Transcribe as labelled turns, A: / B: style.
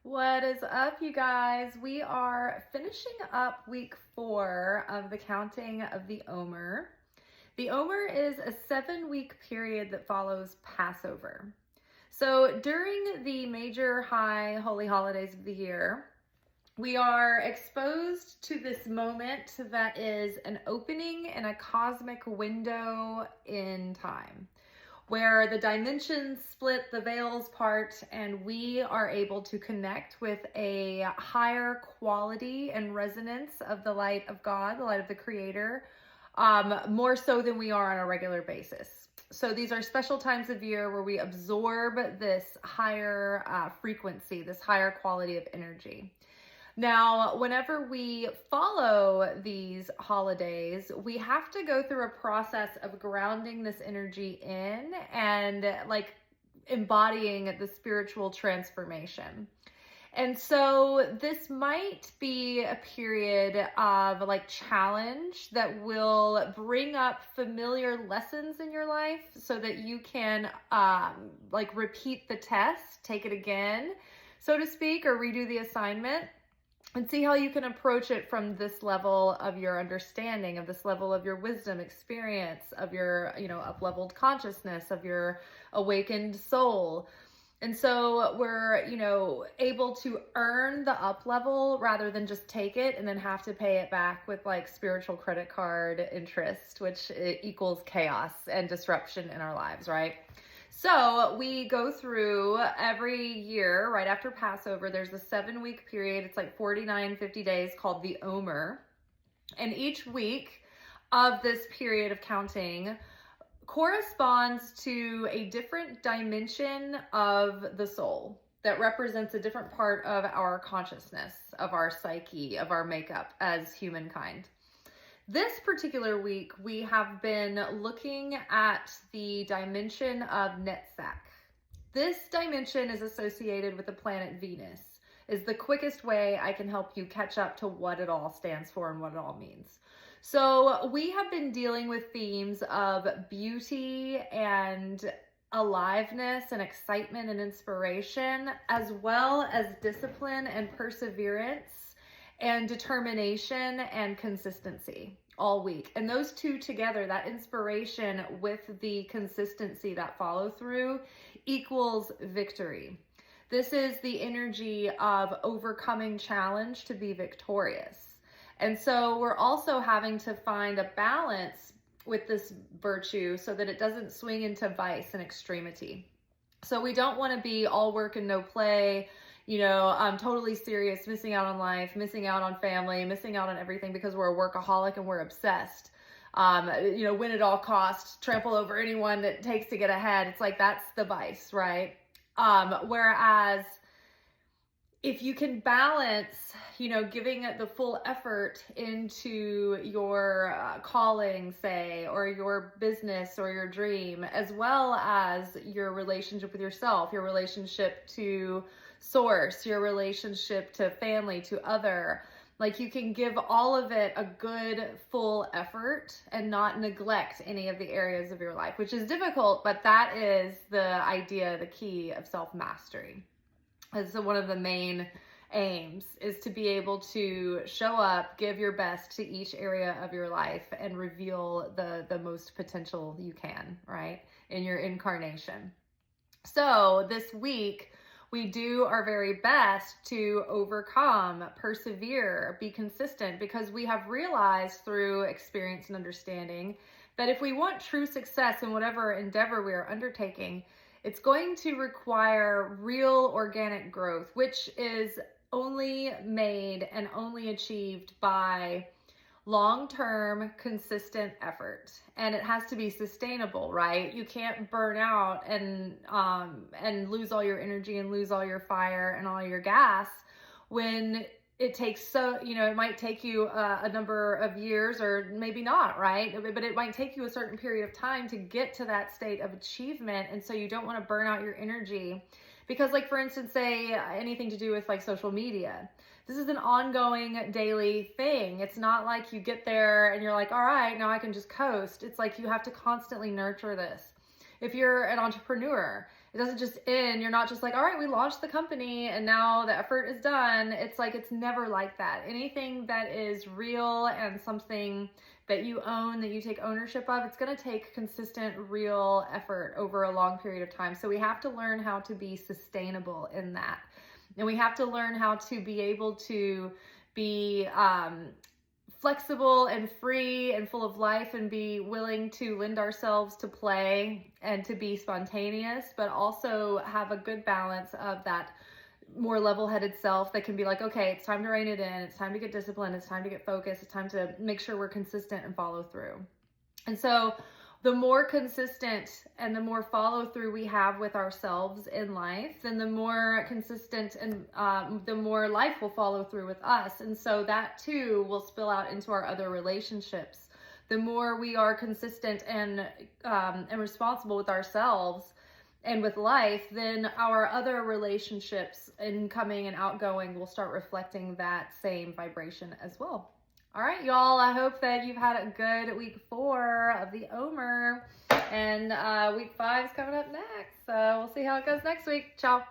A: What is up, you guys? We are finishing up week 4 of the counting of the Omer. The Omer is a 7-week period that follows Passover. So during the major high holy holidays of the year, we are exposed to this moment that is an opening in a cosmic window in time, where the dimensions split, the veils part, and we are able to connect with a higher quality and resonance of the light of God, the light of the Creator, more so than we are on a regular basis. So these are special times of year where we absorb this higher frequency, this higher quality of energy. Now, whenever we follow these holidays, we have to go through a process of grounding this energy in and embodying the spiritual transformation. And so this might be a period of challenge that will bring up familiar lessons in your life so that you can repeat the test, take it again, so to speak, or redo the assignment. And see how you can approach it from this level of your understanding, of this level of your wisdom, experience, of your, up-leveled consciousness, of your awakened soul. And so we're, able to earn the up level rather than just take it and then have to pay it back with spiritual credit card interest, which equals chaos and disruption in our lives, right? So we go through every year right after Passover. There's a 7-week period. It's 49, 50 days called the Omer. And each week of this period of counting corresponds to a different dimension of the soul that represents a different part of our consciousness, of our psyche, of our makeup as humankind. This particular week, we have been looking at the dimension of Netzach. This dimension is associated with the planet Venus, is the quickest way I can help you catch up to what it all stands for and what it all means. So we have been dealing with themes of beauty and aliveness and excitement and inspiration, as well as discipline and perseverance and determination and consistency all week. And those two together, that inspiration with the consistency, that follow through, equals victory. This is the energy of overcoming challenge to be victorious. And so we're also having to find a balance with this virtue so that it doesn't swing into vice and extremity. So we don't want to be all work and no play, I'm totally serious, missing out on life, missing out on family, missing out on everything because we're a workaholic and we're obsessed. Win at all costs, trample over anyone that takes to get ahead. It's that's the vice, right? Whereas if you can balance, giving it the full effort into your calling, say, or your business or your dream, as well as your relationship with yourself, your relationship to source, your relationship to family, to other, you can give all of it a good full effort and not neglect any of the areas of your life, which is difficult, but that is the idea, the key of self-mastery. As one of the main aims is to be able to show up, give your best to each area of your life and reveal the most potential you can, right, in your incarnation. So this week, we do our very best to overcome, persevere, be consistent, because we have realized through experience and understanding that if we want true success in whatever endeavor we are undertaking, it's going to require real organic growth, which is only made and only achieved by long-term, consistent effort. And it has to be sustainable, right? You can't burn out and lose all your energy and lose all your fire and all your gas when it takes it might take you a number of years, or maybe not, right? But it might take you a certain period of time to get to that state of achievement. And so you don't want to burn out your energy because for instance, say anything to do with social media. This is an ongoing daily thing. It's not like you get there and you're all right, now I can just coast. It's you have to constantly nurture this. If you're an entrepreneur, it doesn't just end. You're not just like, all right, we launched the company and now the effort is done. It's like, it's never like that. Anything that is real and something that you own, that you take ownership of, it's going to take consistent, real effort over a long period of time. So we have to learn how to be sustainable in that. And we have to learn how to be able to be flexible and free and full of life, and be willing to lend ourselves to play and to be spontaneous, but also have a good balance of that more level-headed self that can be like, okay, it's time to rein it in. It's time to get disciplined. It's time to get focused. It's time to make sure we're consistent and follow through. And so the more consistent and the more follow through we have with ourselves in life, then the more consistent and the more life will follow through with us. And so that too will spill out into our other relationships. The more we are consistent and responsible with ourselves and with life, then our other relationships, incoming and outgoing, will start reflecting that same vibration as well. All right, y'all, I hope that you've had a good week 4 of the Omer, and week 5 is coming up next. So we'll see how it goes next week. Ciao.